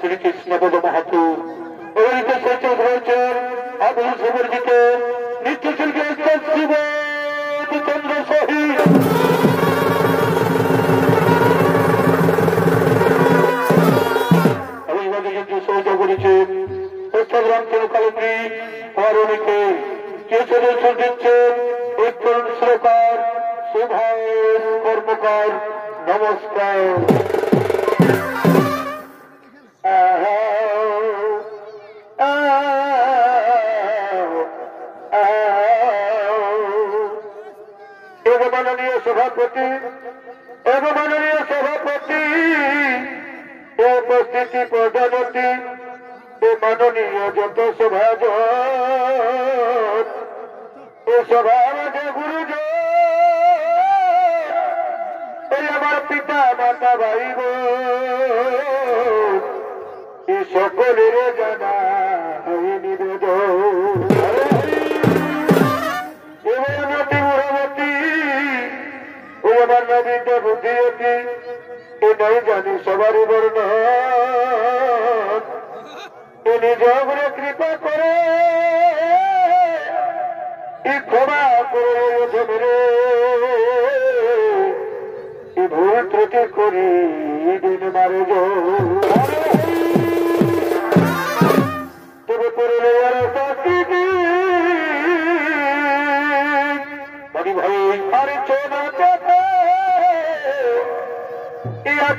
শ্রীকৃষ্ণ পদ মাহাতো অবনীত সচল রয়েছেন আবুল সমর্জিত নৃত্যশিল্পী শিব চন্দ্র শহীদ অভিভাবক সহযোগ করেছেন প্রস্তাব কালত্রী অরণীকে কিছু দর্শন দিচ্ছেন এক তরুণ শ্রোতার সুভাষ কর্মকার নমস্কার। মাননীয় সভাপতি উপস্থিতি প্রধানতি মাননীয় যত সভাজ সভার গুরুজ আমার পিতা মাতা ভাই সকলের জানা নিবেদন আমার নবীন বুদ্ধিয়তী এটাই জানি সবারই বর্ণ নিজ করে কৃপা করে ক্ষমা করে মেরে ভুল ত্রুটি করি দিন মারে তবে করলে ভাই আর চোনা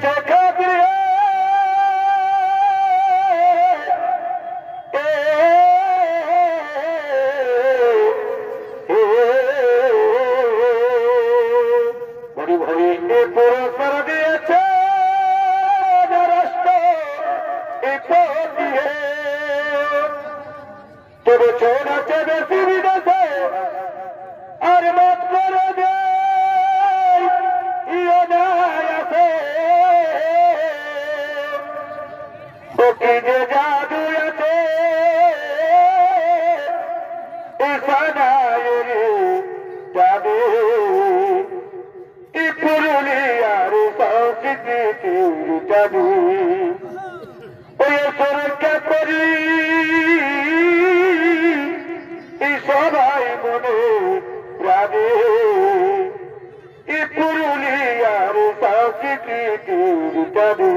চোখা বড়ি ভরি পুরস্কার দিয়েছে রাষ্ট্র দিয়ে তবে ছোড়াচ্ছে বেশি বিদেশে আর মাত করে দে যে জাদু আছে যাবে পুরুলিয়ার সংস্কৃতি যাবি ওই সুরক্ষা করি সবাই মনে যাবে পুরুলিয়ার সংস্কৃতি যাবে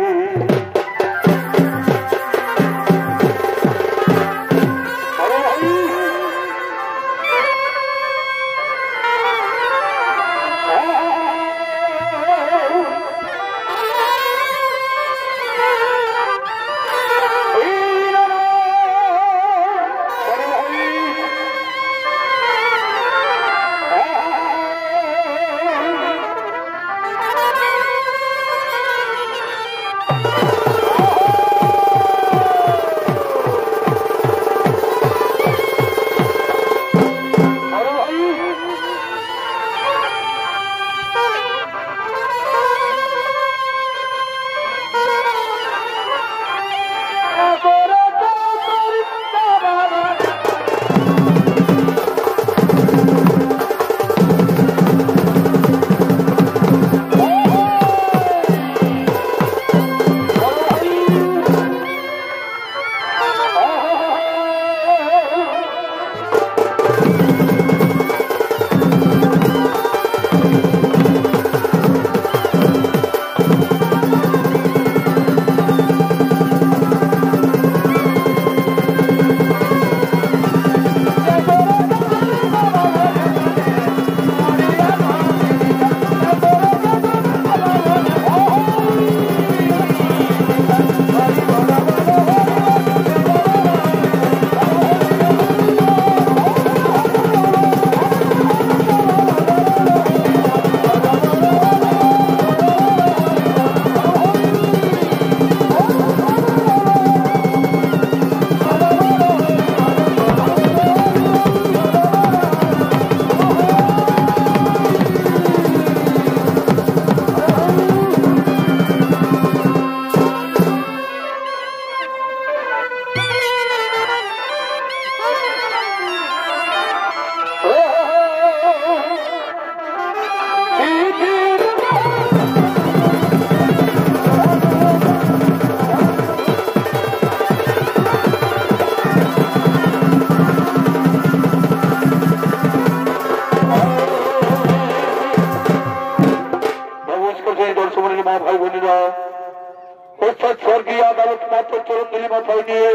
আদালত মাত্র চরণগুলি মাথায় নিয়ে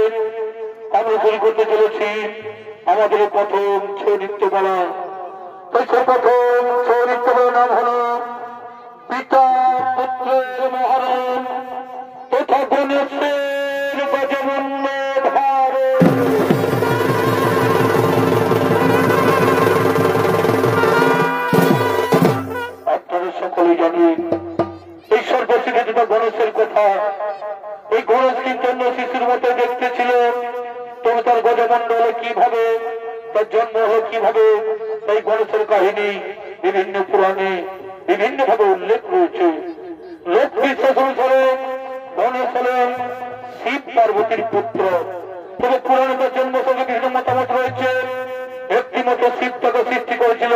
আমরা শুরু করতে চলেছি আমাদের প্রথম ছৌ নৃত্যকলা। তো সে প্রথম ছৌ নৃত্যকলার নাম হল পিতা পুত্রের মহারণ তথা গণেশের গজমূল্য ভার। আপনারা সকলেই জানি এই সর্বশিক্ষিত গণেশের কথা। এই গণেশকে জন্য শিশুর মতো দেখতে ছিল, তবে তার গজমণ্ডলে কিভাবে, তার জন্ম হলো কিভাবে, এই গণেশের কাহিনী বিভিন্ন পুরাণে বিভিন্ন ভাবে উল্লেখ রয়েছে। লোক বিশ্বাস অনুসারে গণেশ হলেন শিব পার্বতীর পুত্র। তবে পুরাণে তার জন্ম সঙ্গে বিভিন্ন মতামত রয়েছে। একটি মতো শিব তাকে সৃষ্টি করেছিল,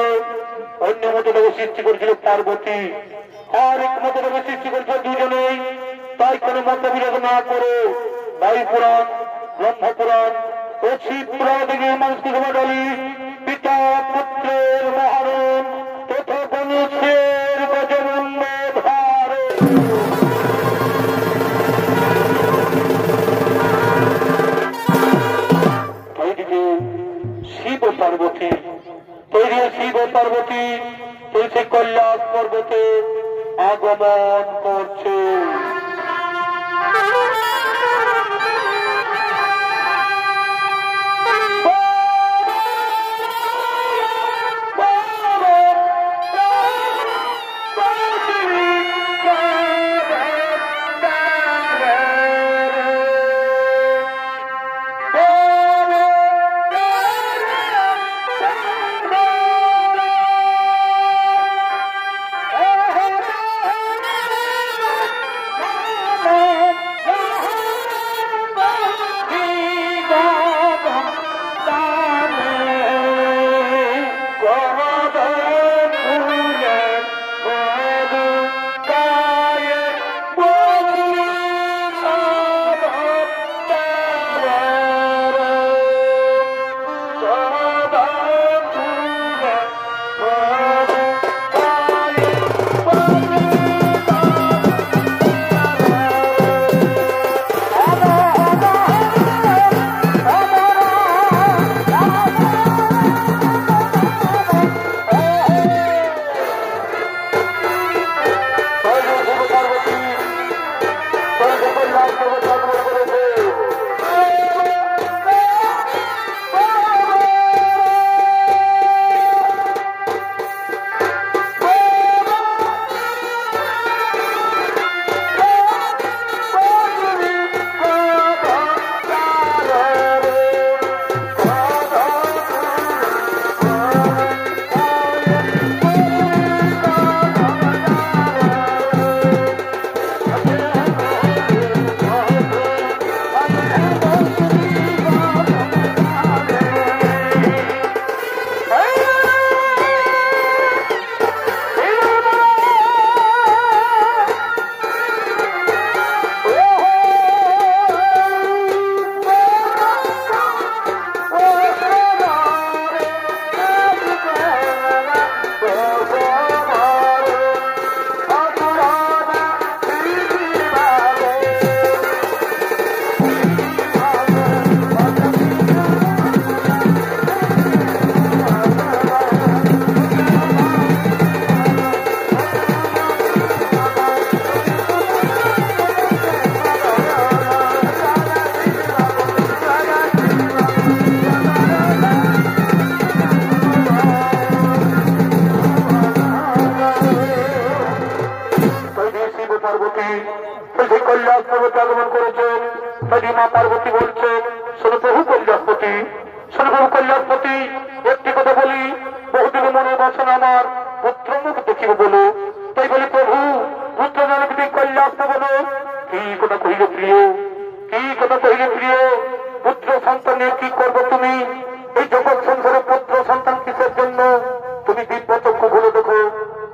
অন্য মতো তাকে সৃষ্টি করেছিল পার্বতী, আর এক মতো তাকে সৃষ্টি করেছিল দুজনেই। তাই কোনো মতবিরোধ না করে বায়ু পুরাণ, ব্রহ্ম পুরাণ ও শিব পুরাণ থেকে মানুষকে ডালি পিতা পুত্রের মহারণ তথা গণেশের গজমূল্য ভার। এইদিকে শিব ও পার্বতী তৈরি, শিব ও পার্বতী তুলসী কৈলাস পর্বতে আগমন করছে। আগমন করেছেন। মা পার্বতী বলছেন, শোনো প্রভু কৈলাসপতি, শোনো প্রভু কৈলাসপতি, একটি কথা বলি, বহুদিন মনে বাসনা আমার পুত্র মুখ দেখিব বলো। তাই বলি প্রভু পুত্র জনপতি কৈলাস বলো। কি কথা কহিলে প্রিয়, কি কথা কহিলে প্রিয়, পুত্র সন্তান নিয়ে কি করবো তুমি? এই জগৎ সংসারে পুত্র সন্তান কিসের জন্য? তুমি দিব্যচক্ষু খুলে দেখো,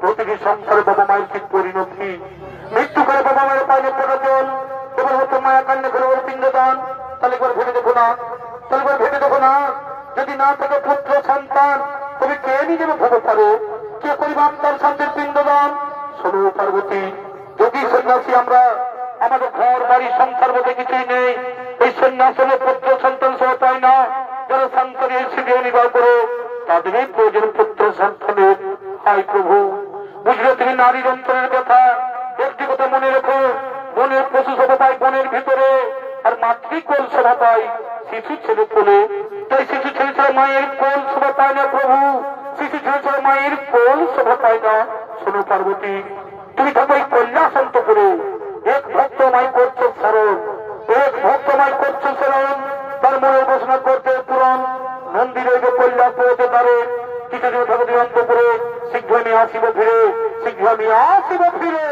প্রতিটি সংসারে বাবা মায়ের কি পরিণতি। মৃত্যু করে বাবা মায়ের পাইলে প্রয়োজন, এবার হতো মায়া কান্না করে ওর পিণ্ডদান। তাহলে একবার ভেবে দেখো না, তাহলে একবার ভেবে দেখো না, যদি না থাকে পুত্র সন্তান তবে কে নিজেকে ভোগ পারো, কে করিব তার সন্তানের পিণ্ডদান? শোনো পার্বতী, যোগী সন্ন্যাসী আমরা আমাদের ঘর বাড়ি সংসার বলতে কিছুই নেই। এই সন্ন্যাসের পুত্র সন্তান সহ পায় না। যারা সন্তানের শিবির নির্বাহ করো তাদেরই প্রয়োজন পুত্র সন্তানের। হাই প্রভু, বুঝলে তুমি নারীর অন্তরের কথা। একটি কথা মনে রেখো, বনের পশু সভা পায় বনের ভিতরে, আর মাতৃকোল সভা পায় শিশু ছেলে কোলে। তাই শিশু ছেলে ছেলে মায়ের কোল শোভা পায় না প্রভু, শিশু ছেলে ছেলে মায়ের কোল শোভা পায় না। শোনো পার্বতী, তুমি থাকো এই কৈলাসন্তপুরে। এক ভক্ত মাই করছো স্মরণ, এক ভক্ত মাই করছো স্মরণ, তার মনের ঘোষণা করতে পূরণ। মন্দিরে যে কৈলাস পৌঁছে পারে কিছুদিন থাকো অন্তপুরে। শীঘ্র আমি আসিব ফিরে, শীঘ্র আমি আসিব ফিরে।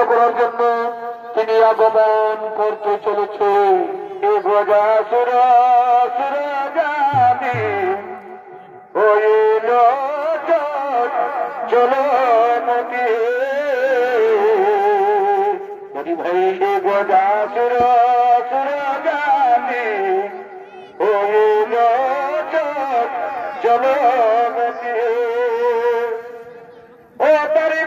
করার জন্য তিনি আগমন করতে চলেছে। এ গজাসুর জানি হইল চলো মতি ভাই। এ গজাসুর জানি হইল চলো মতি। ও তারি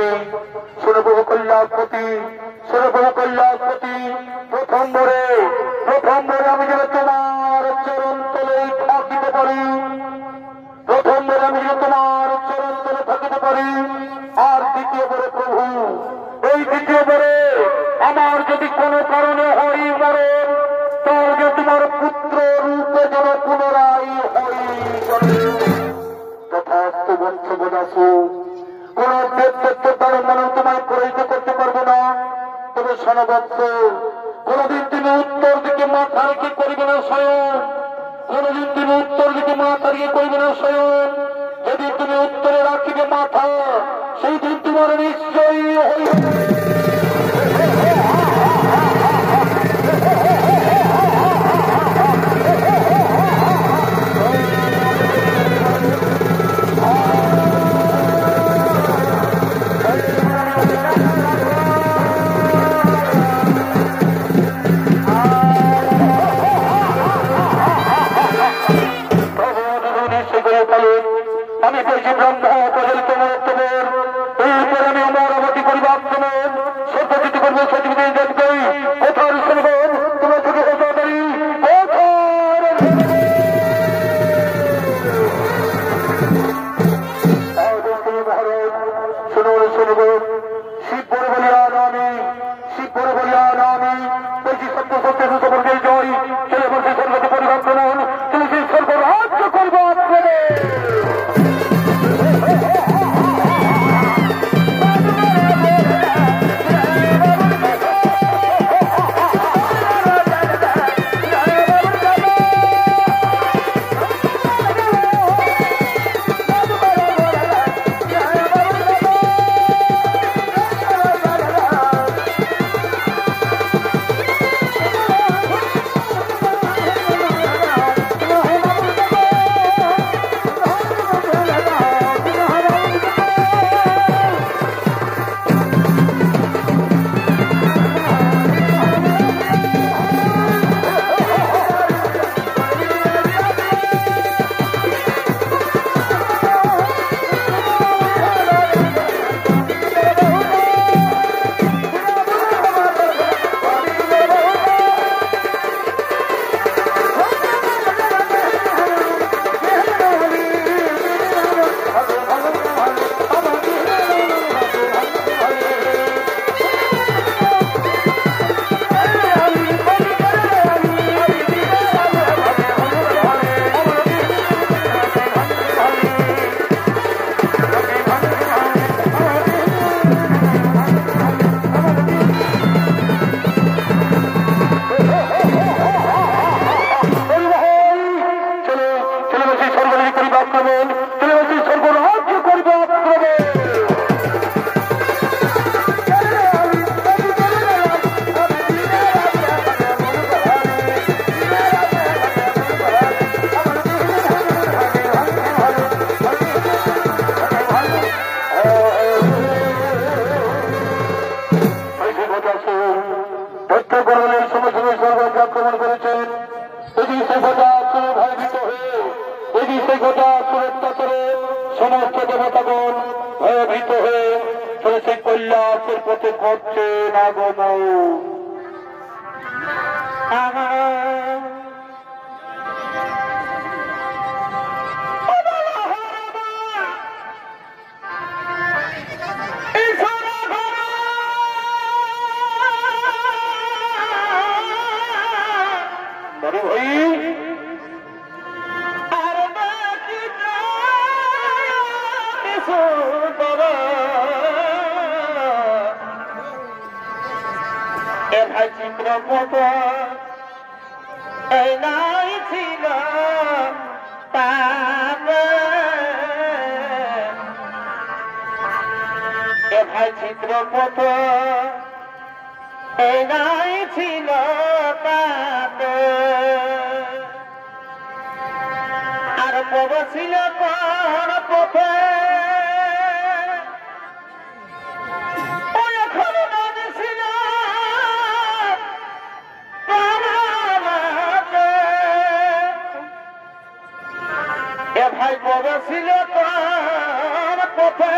বলি, শোনো প্রভু কল্যাণপতি, শোনো প্রভু কল্যাণপতি, প্রথম ভরে আমি যেন তোমার চরণ তলে থাকিতে পারি, প্রথম ভরে আমি যেন তোমার চরণ তলে থাকিতে পারি। আর দ্বিতীয় ভরে প্রভু, এই দ্বিতীয় ভরে আমার যদি কোনো কারণে হই মরণ, তাহলে তোমার পুত্র রূপে যেন পুনরায় হই তথাস্তু বংশ বোধাসু। কোন ব্যক্তিত্ব তার মনে তোমায় পরিচিত করতে পারবো না। তবে সনবৎস, কোনদিন তুমি উত্তর দিকে মাথা রেখে করিবে না স্বয়ং, কোনদিন তুমি উত্তর দিকে মাথা রেখে করিবে না স্বয়ং। যদি তুমি উত্তরে রাখিবে মাথা, সেই দিন তোমার নিশ্চয়ই হইবে। আমি বলছি ব্রহ্ম প্রচলিত মহত্তমের, এরপর আমি অমরাবতী পরিবার তোমার সত্যজিত করবো সচিবদের দেখবে কোথার শুনবেন তোমার থেকে হতারি শুনব শিব পরে বলিয়া নামি, শিব পরে বলিয়া নামি বলছি সত্য সত্য সুসবর্গের জয়। চলে বলছি স্বর্গত পরিবর্তন, তুমি সেই স্বর্গ রাজ্য করবো আপনাদের। আক্রমণ করেছেন, এদিকে সে গোটা আসলে ভয়ভীত হয়ে, এদিকে সে গোটা সুরক্ষা করে সমস্ত দেবতাগণ ভয়ভীত হয়ে চলেছে কৈলাসের পথে করছে নাগমন। চিত্রপট এই নাই ছিল ভাই চিত্রপট এই নাই ছিল আর পদ ছিল কোন পথে ভাই বড় ছিল তার পথে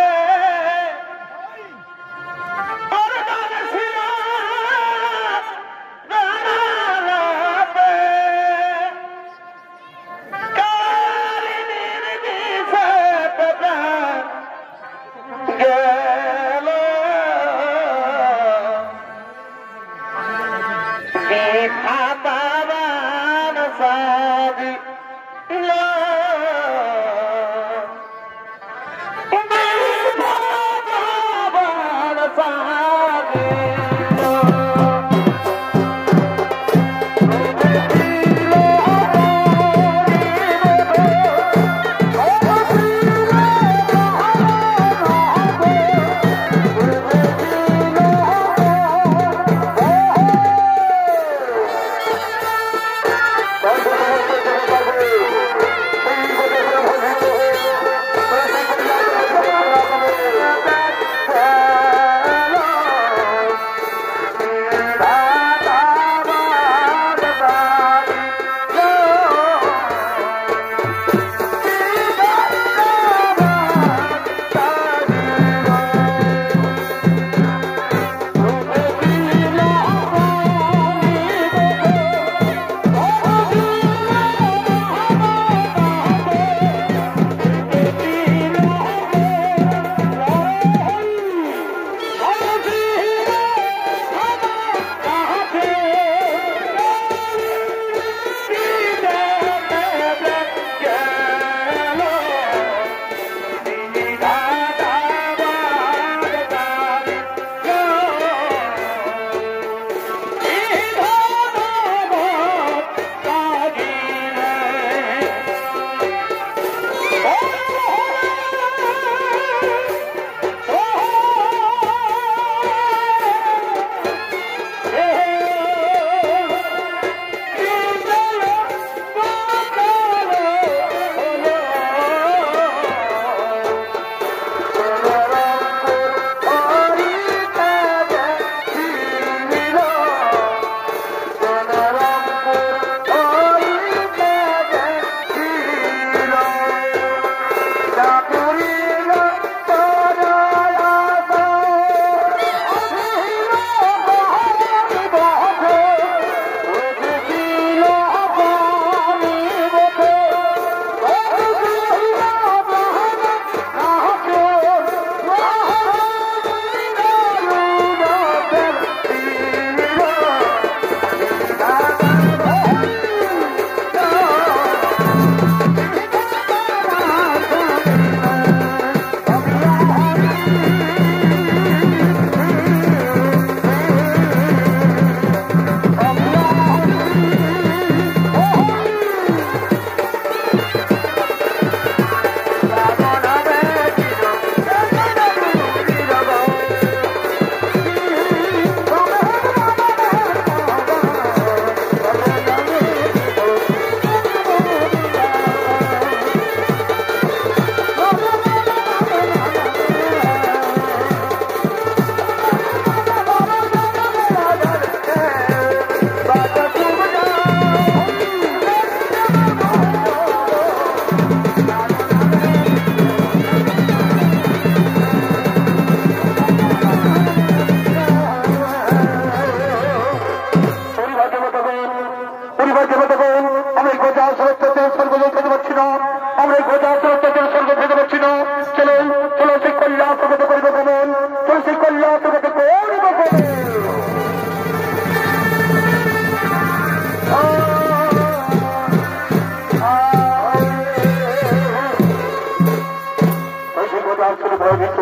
পরিবার দেবতাগণ, আমরা এই গোজা সুরক্ষাদের স্বর্গ যেতে পারছি না, আমরা এই গোজা সুরক্ষাদের স্বর্গ যেতে পারছি না। চলুন চলুন সেই কল্যাণ প্রগত করিব গমন, চলুন সেই কল্যাণ প্রগত করিব গমন। ভয়ভীত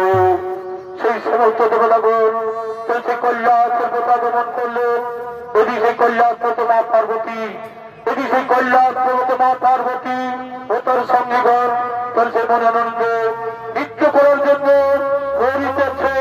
সেই সমস্ত দেবতাগণ সেই কল্যাণ সর্বতা গমন করলো। এদি সেই কল্যাণ প্রতমা পার্বতী, এদি সেই কল্যাণ প্রতমা পার্বতী ও তোর সঙ্গীগণ তোর সে মনানন্দ নৃত্য করার জন্য করিতেছে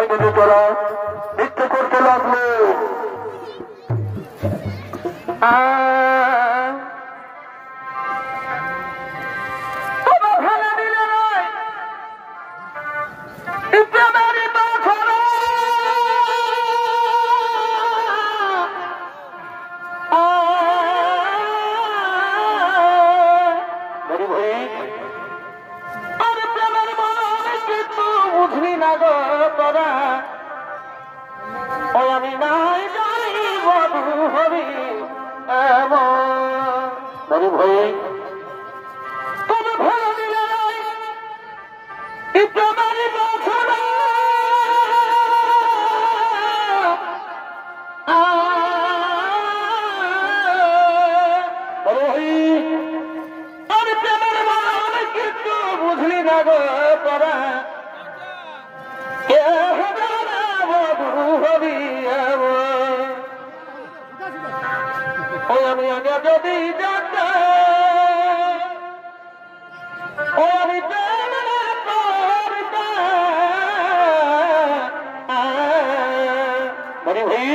মিলে তারা নৃত্য করতে লাগলো। আমি নাই জানি বধু হরি এমন ভয়ে তবে ভালো দিলে প্রেমের বাছনা আর প্রেমের মান কিন্তু বুঝলি না গো পরা কে আমি আগে যদি জানতে আমি মানে ভাই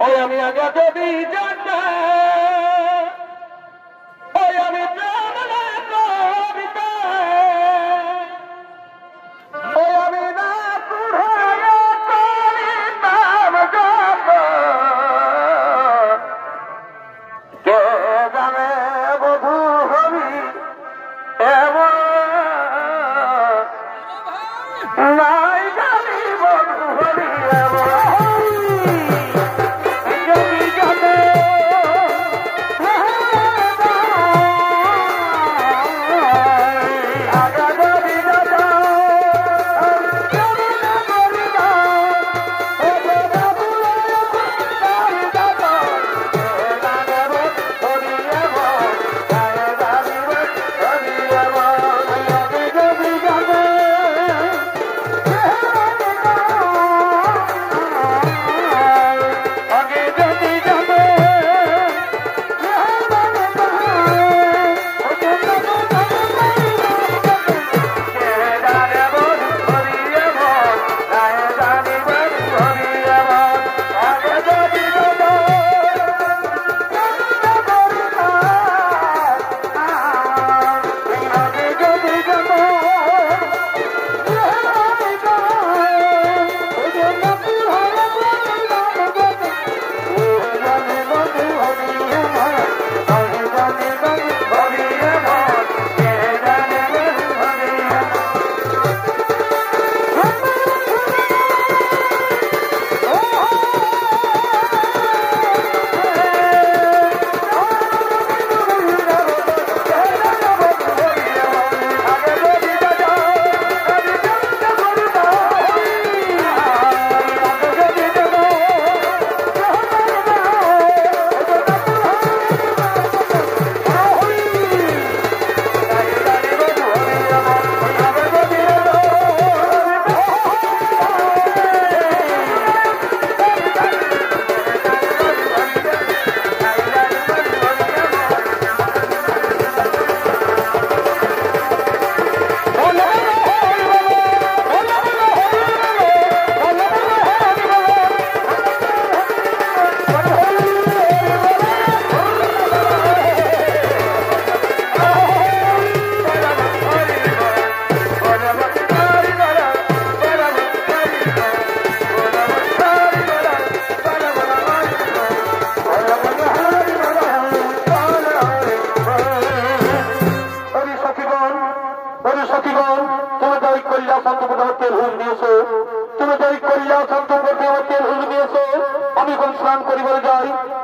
ওই আমি আগে যদি জানতে ওই আমি ওই আমি না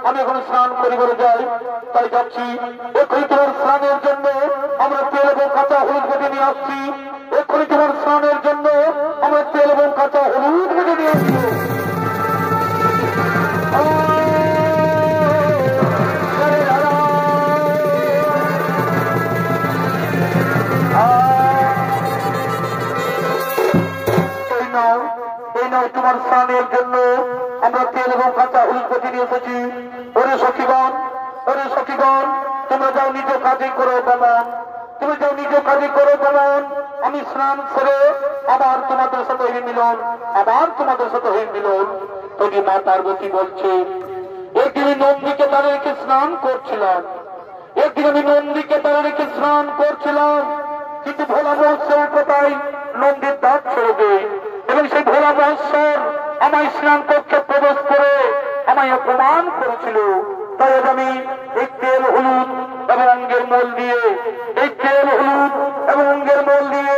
আমি এখন স্নান করিবার যাই তাই যাচ্ছি এক্ষুনি তোমার স্নানের জন্য আমরা তেল এবং কাঁচা হলুদ কেটে নিয়ে আসছি এক্ষুনি তোমার স্নানের জন্য আমরা তেল এবং কাঁচা হলুদ কেটে নিয়ে আসছি তোমার স্নানের জন্য আমরা তেল এবং কাঁচা হলুদ কেটে নিয়ে এসেছি ওরে সখীগণ তোমরা যাও নিজ কাজে করো বলন তুমি যাও নিজ কাজে করো বলন আমি স্নান করে আবার তোমাদের সাথে হয়ে মিলন, আবার তোমাদের সাথে হয়ে মিলন। তবে মা পার্বতী বলছে, একদিন আমি নন্দীকে তারা রেখে স্নান করছিলাম, একদিন আমি নন্দীকে তারা রেখে স্নান করছিলাম, কিন্তু ভোলা মহোৎসব কোথায় নন্দীর দাঁত ছেড়ে দেয় এবং সেই ভোলা মহোৎসব আমায় স্নান কক্ষে প্রবেশ করে আমায় অপমান করেছিল। তাই আমি এই তেল হলুদ এবং অঙ্গের মল দিয়ে, এই তেল হলুদ এবং অঙ্গের মল দিয়ে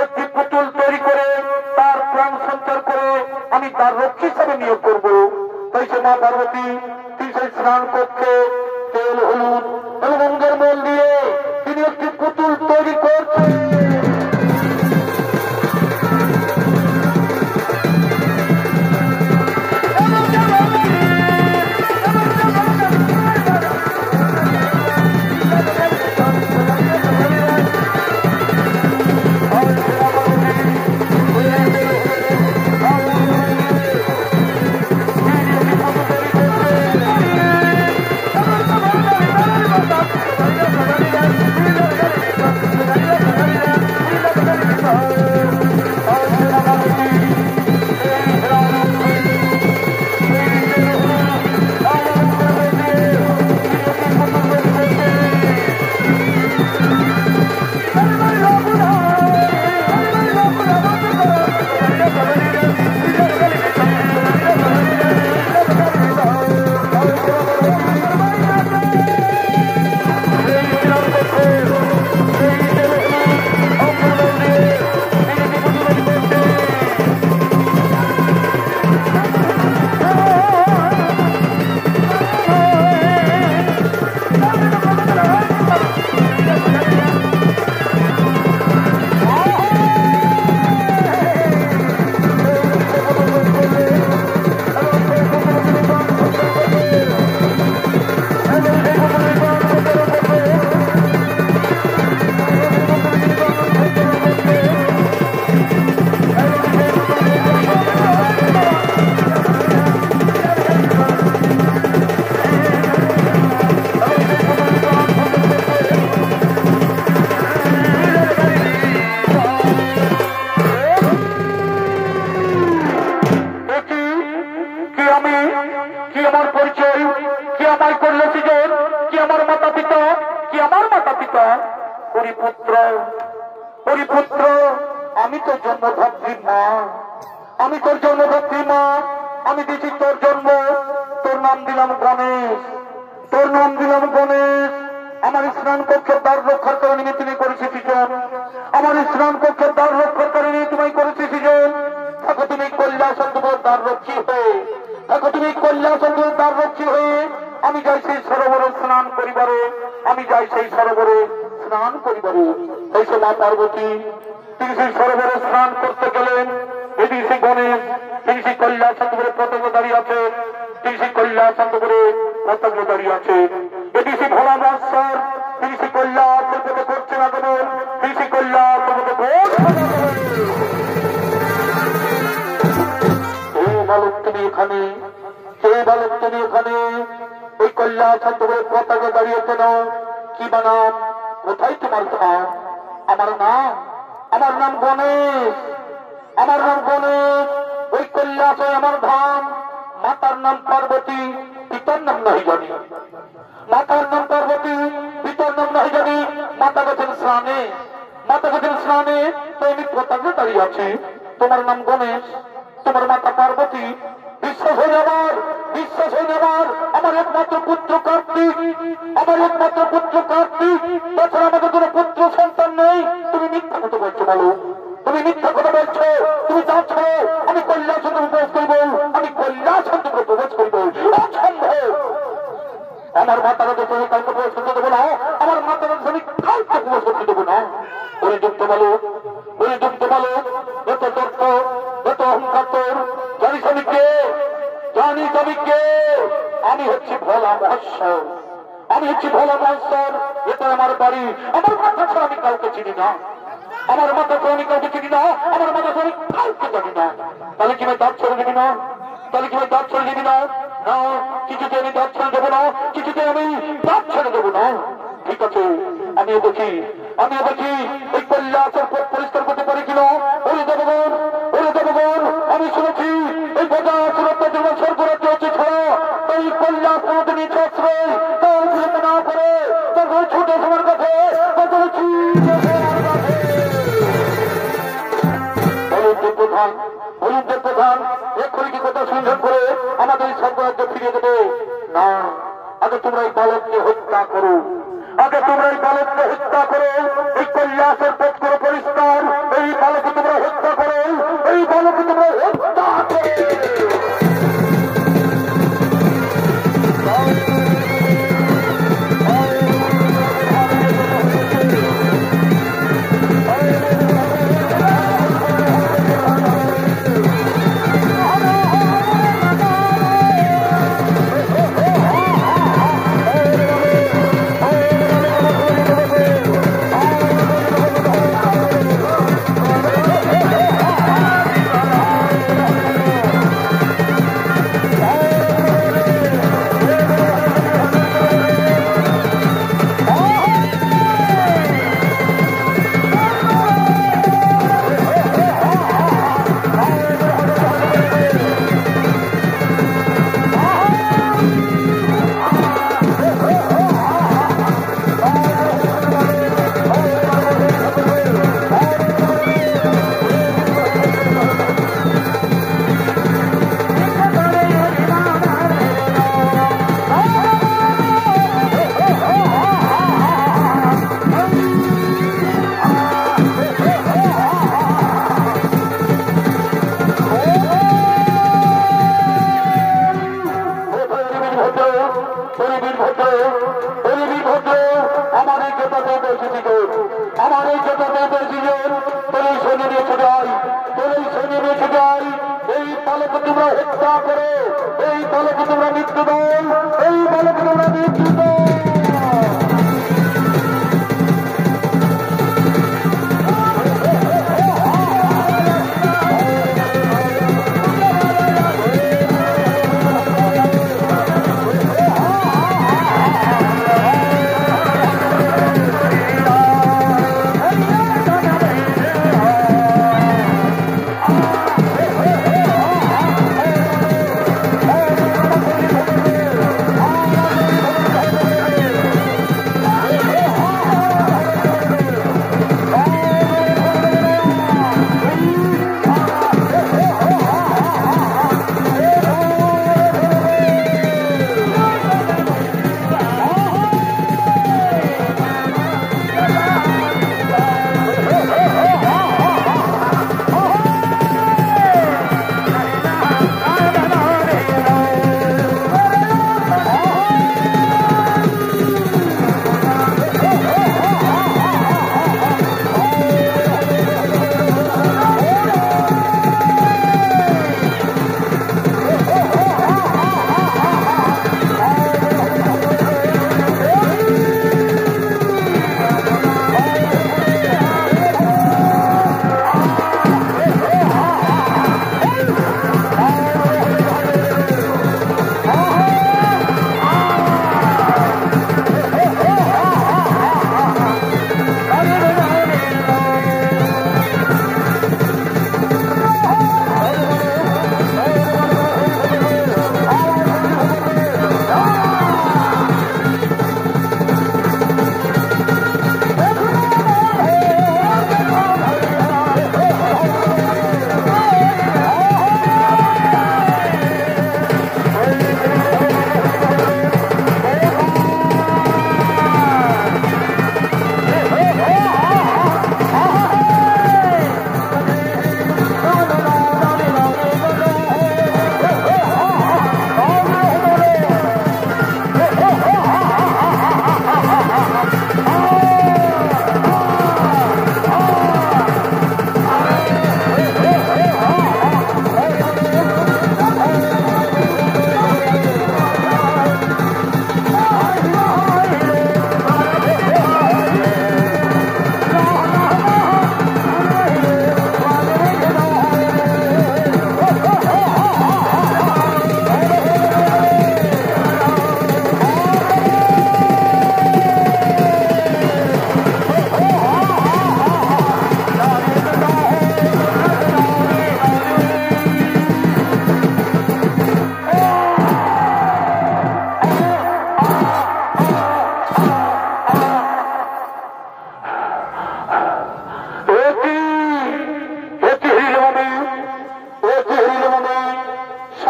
একটি পুতুল তৈরি করে তার প্রাণ সঞ্চার করে আমি তার রক্ষী হিসাবে নিয়োগ করব। তাই সে মা পার্বতী তিনি সেই স্নান কক্ষে তেল হলুদ এবং অঙ্গের মল দিয়ে তিনি একটি পুতুল তৈরি করছেন। আমি তোর জন্মধাত্রী মা, আমি তোর জন্মধাত্রী মা, আমি দিচ্ছি তোর জন্ম, তোর নাম দিলাম গণেশ, তোর নাম দিলাম গণেশ। আমার স্নান কক্ষের দ্বার রক্ষার কারণে তুমি করেছি সৃজন, আমার স্নান কক্ষের দ্বার রক্ষার কারণে তুমি করেছি সৃজন। থাকো তুমি কৈলাসচন্দ্র দ্বার রক্ষী হয়ে, থাকো তুমি কৈলাসচন্দ্র দ্বার রক্ষী হয়ে। আমি যাই সেই সরোবরে স্নান করিবারে, আমি যাই সেই সরোবরে স্নান করিবারে। তাই সে মা পার্বতী তিনি সেই সরোবরে স্নান করতে গেলেন। এদিকে সেই গণেশ তিনি সেই কৈলাসচন্দ্রের পতাকা দাঁড়িয়ে আছে, তিনি সেই কৈলাসচন্দ্রের পতাকা দাঁড়িয়ে আছে। এদিকে সেই ভোলা মহোৎসব তিনি সেই কৈলাসের পথে করছেন আগমন, তিনি সেই কৈলাসের পথে বালক তুমি এখানে, সেই বালক তুমি এখানে ওই কৈলাসচন্দ্রের পতাকা দাঁড়িয়ে কেন? কি বানাম? কোথায় তোমার ধাম? আমার নাম, আমার নাম গণেশ, আমার নাম গণেশ। ওই কৈলাসে আমার ধাম। মাতার নাম পার্বতী, পিতার নাম নাই জানি, মাতার নাম পার্বতী, পিতার নাম নাই জানি। মাতা গেছেন স্নানে, মাতা গেছেন স্নানে, তো আমি পতাকা দাঁড়িয়ে আছি। তোমার নাম গণেশ, তোমার মাতা পার্বতী। বিশ্বাস হয়ে যাবার, বিশ্বাস হয়ে যাবার। আমার একমাত্র পুত্র কার্তিক, আমার একমাত্র পুত্র কার্তিক, তাছাড়া আমাদের কোনো পুত্র সন্তান নেই। তুমি মিথ্যা কথা বলছো বলো, তুমি মিথ্যা কথা বলছো। তুমি যাচ্ছ আমি কৈলাসচন্দ্র প্রবেশ করবো, আমি কৈলাসচন্দ্র প্রবেশ করবো, অসম্ভব। আমার মাতারা দেশে কাউকে প্রবেশ করতে দেবো না, আমার মাতারা দেশে আমি কাউকে প্রবেশ করতে দেবো না। ওরে যুক্ত বলো, ওরে যুক্ত বলো, যত তর্ক, যত অহংকার তোর, জানিস আমি কে? জানিস আমি কে? আমি হচ্ছি ভোলা মহোৎসব, আমি হচ্ছি ভোলা মহোৎসব। এটা আমার বাড়ি, আমার মাথা ছাড়া আমি কাউকে চিনি না, আমার মাথা ছাড়া আমি কাউকে চিনি না, আমার মাথা ছাড়া আমি কাউকে জানি না। তাহলে কি আমি দাঁত ছেড়ে দিবি না? তাহলে কি আমি দাঁত ছেড়ে দিবি না? না, কিছুতে আমি দাঁত ছেড়ে দেবো না, কিছুতে আমি দাঁত ছেড়ে দেবো না। ঠিক আছে, আমিও দেখি, আমিও দেখি এই কৈলাসের পথ পরিষ্কার করতে পারি কিনা। ওই দেবো আমাদের সাম্রাজ্য ফিরে দেবে না। আগে তোমরা এই বালককে হত্যা করো, আগে তোমরা এই বালককে হত্যা করো, এই কৈলাসের পথ করো পরিষ্কার, এই বালককে তোমরা হত্যা করো, এই বালককে তোমরা হত্যা করো।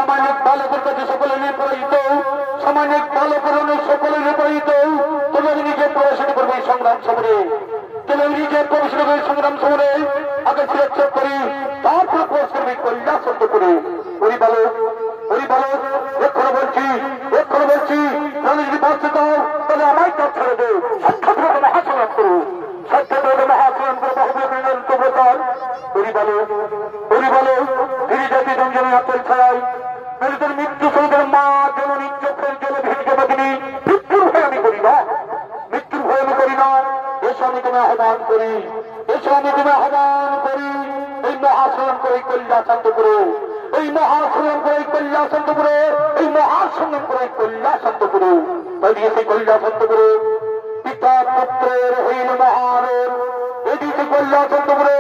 সামাজিক বালকের কাছে সকলে নির্বাহিত, সামাজিক বালকের সকলে নির্বাহিত। তবে আমি নিজে প্রবেশন করবো এই সংগ্রাম সমরে, তবে আমি নিজে প্রবেশন করবো এই সংগ্রাম সমরে। আগে সিলেকশন করি, তারপরে প্রবেশ করবি কল্যাণ সত্য করে। ওই বালক এক্ষণে বলছি, আমি যদি বাঁচতে চাও তাহলে আমায় কাজ ছেড়ে দে। সাক্ষাৎ মহাসংগ্রাম করো, সাক্ষাৎ মহাসংগ্রাম করে বাহুবল ধীরে জাতি জঞ্জনের হাতের ছায় মেয়েদের মৃত্যু সঙ্গে মা জননী চোখের জলে ভেঙে বাদিনী। মৃত্যুর ভয় আমি করি না, মৃত্যুর ভয় আমি করি না। এসো আমি তোমায় আহ্বান করি, এসো আমি তোমায় আহ্বান করি। এই মহাসংগ্রাম করে কল্যাণ শান্ত করো, এই মহাসংগ্রাম করে কল্যাণ শান্ত করো, এই মহাসংগ্রাম করে কল্যাণ শান্ত করো। তাই সেই কল্যাণ শান্ত করো। পিতা পুত্রের হইল মহারণ, এদিকে কল্যাণ শান্ত করো।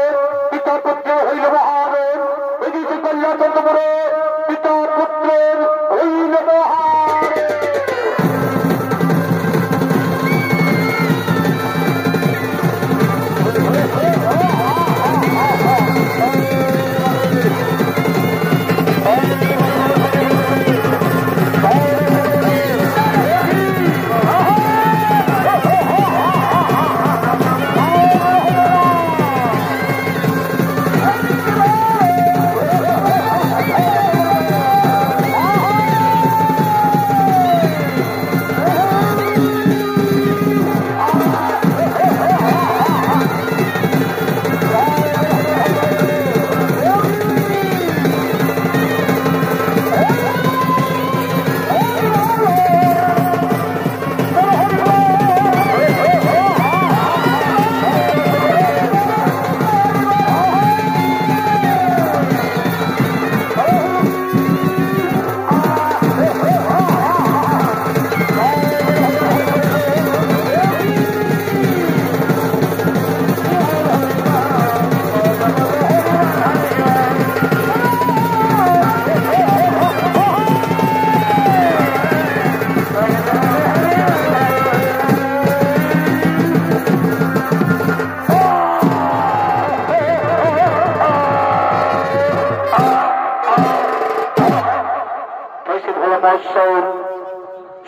পিতা পুত্রের হইল মহারণ, এদিকে কল্যাণ শান্ত করো। পিতা পুত্রের হইল মহারণ।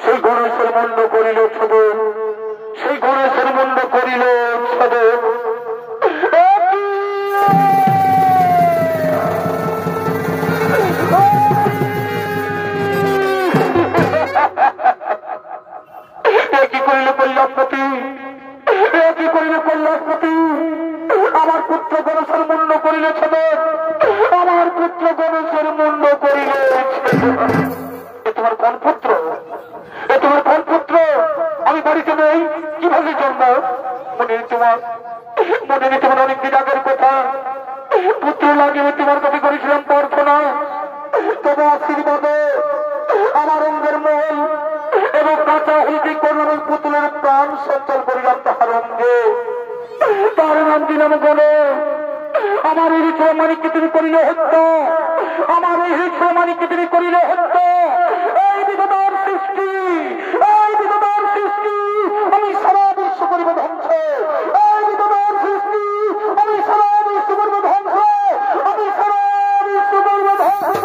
সেই গণেশের মন্ড করিল ছদন, সেই গণেশের মন্ড করিল ছদন। কি করিল কল্যাণপতি, কি করিল কল্যাণপতি। আমার পুত্র গণেশের মন্ড করিল ছদন, আমার পুত্র গণেশের মন্ড করিল ছদন। তোমার কোন পুত্র, এ তোমার কোন পুত্র? আমি বাড়িতে নেই, কিভাবে জন্ম? মনে তোমার অনেকদিন আগের কথা। পুত্র লাগে তোমার কাছে করেছিলাম প্রার্থনা, তবে আশীর্বাদে আমার অঙ্গের মল এবং কাঁচা হইতে করুন পুতুলের প্রাণ সঞ্চল করিলাম তাহার অঙ্গে। তার নাম দিলাম গণেশ। আমার এই মানিককে তুমি করিলে হত্যা, আমার এই মানিককে তুমি করিলে হত্যা। এই বিধবার সৃষ্টি, এই বিধবার সৃষ্টি আমি সারা বিশ্ব করিব ধ্বংস। এই বিধবার সৃষ্টি আমি সারা বিশ্ব করিব ধ্বংস, আমি সারা বিশ্ব করিব ধ্বংস।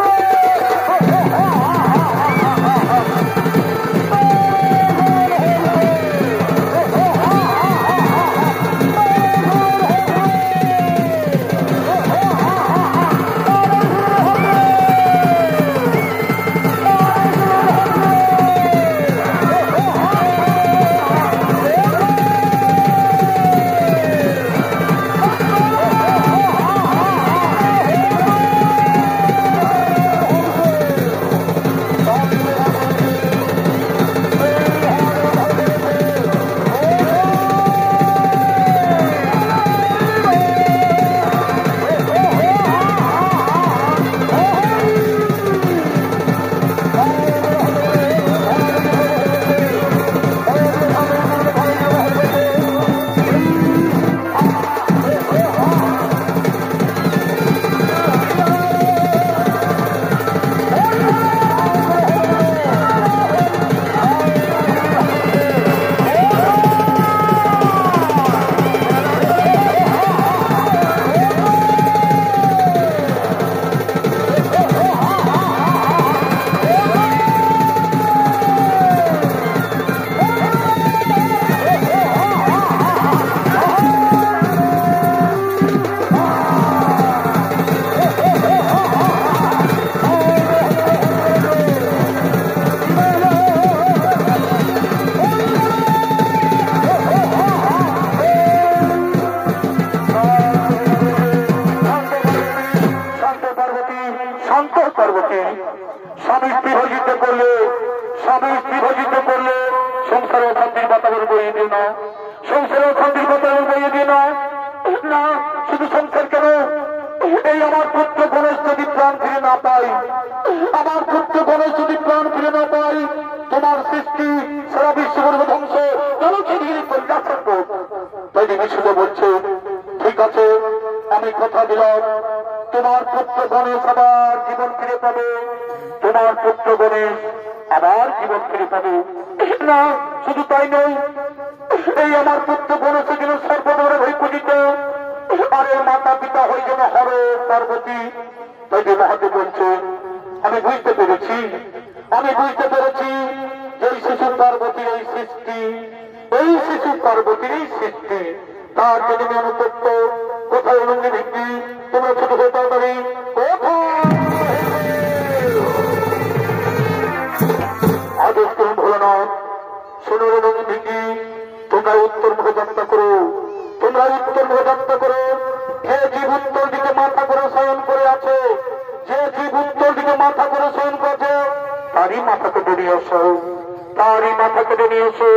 স্বামী স্ত্রী হয়ে করলে সংসারে অশান্তির বাতাবরণ বইয়ে দিও না, সংসারে অশান্তির বাতাবরণ বইয়ে দিও না। না শুধু সংসার কেন, এই আমার পুত্র গণেশ যদি প্রাণ ফিরে না পাই, আমার পুত্র গণেশ যদি প্রাণ ফিরে না পাই, তোমার সৃষ্টি সারা বিশ্ব ধ্বংস তাই বিশুদ্ধ বলছে, ঠিক আছে আমি কথা দিলাম তোমার পুত্র গণেশ আবার জীবন ফিরে পাবে, তোমার পুত্র গণেশ আবার জীবন ফিরে পাবে। না শুধু তাই নয়, এই আমার পুত্র গণেশের যেন সর্বদরে হয়ে পূজিত, আর এর মাতা পিতা হয়ে যেন হরে পার্বতী। তাই যে মহাদেব বলছে, আমি বুঝতে পেরেছি যে এই শিশু পার্বতীর এই সৃষ্টি, এই শিশু পার্বতীর এই সৃষ্টি, তার জন্য আমি অনুতপ্ত। কোথায় অনুঙ্গি ভিত্তি তোমরা ছোট হয়ে তাড়াতাড়ি আদেশ করুন ভোলানাথ, শোনো অনুঙ্গি ভিত্তি, তোমরা উত্তর মুখে যাত্রা করো, যে জীব উত্তর দিকে মাথা করে শয়ন করে আছে, তারই মাথা কেটে নিয়ে এসো,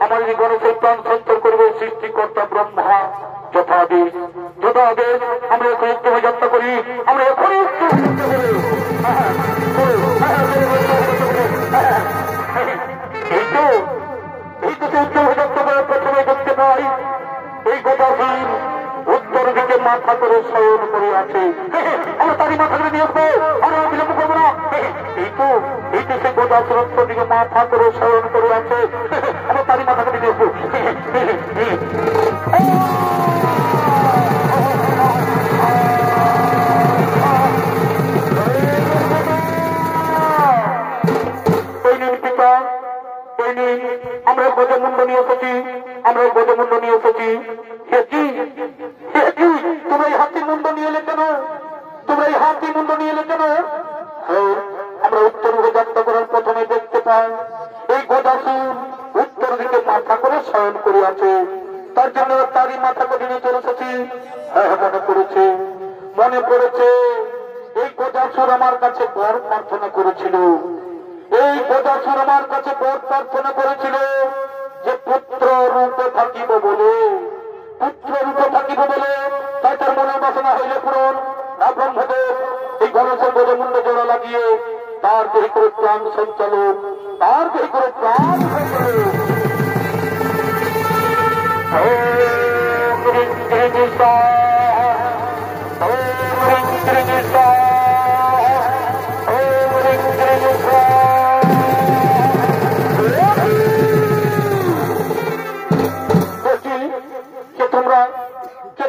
আমার এই গণেশের প্রাণ সঞ্চার করবে সৃষ্টিকর্তা ব্রহ্মা। যথাদেশ আমরা এখন উত্তর যাত্রা করি, আমরা এখনই এই তো উত্তর যাত্রা করে প্রথমে দেখতে পাই এই গদাধীর উত্তর দিকে মাথা করে শয়ন করে আছে। আমরা তারই মাথা করে নিয়ে আসবো, আমরা বিলম্ব করবো না। এই তো সেই গদাধীর উত্তর দিকে মাথা করে শয়ন করে আছে, আমরা তারই মাথা করে নিয়ে আসবো। আমরা গজমুণ্ড নিয়ে এসেছি, তোমরা এই হাতির মুন্ড নিয়ে এলে কেন? আমরা উত্তর মুখে যাত্রা করার প্রথমে দেখতে পাই এই গদাসুর উত্তর দিকে মাথা করে শয়ন করে আছে, তার জন্য তারই মাথা করে নিয়ে চলে এসেছি। মনে পড়েছে এই গদাসুর আমার কাছে বর প্রার্থনা করেছিল, যে পুত্র রূপে থাকিব বলে, তাই তার মনের বাসনা হইলে পূরণ। ব্রহ্মদেব এই গণেশের গজমুণ্ড জোড়া লাগিয়ে তার দেহি করে প্রাণ সঞ্চালন,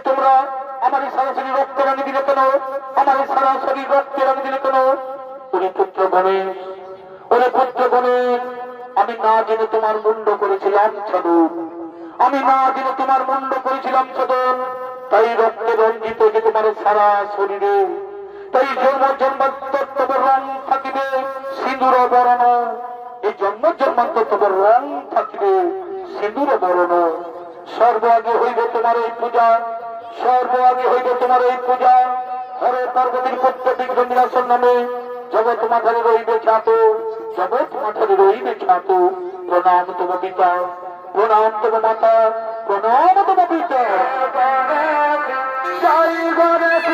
তোমরা আমার সরাসরি রক্ত রানি দিলে কেন? ওরে পুত্র গণেশ, আমি না জেনে তোমার মুন্ড করেছিলাম ছদন, তাই রক্তে রঞ্জিত যে তোমার সারা শরীরে, তাই জন্মান্তর তোমার রং থাকিবে সিঁদুর বরণ, এই জন্মান্তর তোমার রং থাকিবে সিঁদুর বরণ। সর্ব আগে হইবে তোমার এই পূজা, হরে পার্বতীর পুত্র বিঘ্ন বিনাশন নামে জগৎ মাথারে রইবে খ্যাত, প্রণাম তব পিতা, প্রণাম তব মাতা, প্রণাম তব পিতা। জয় গণেশ।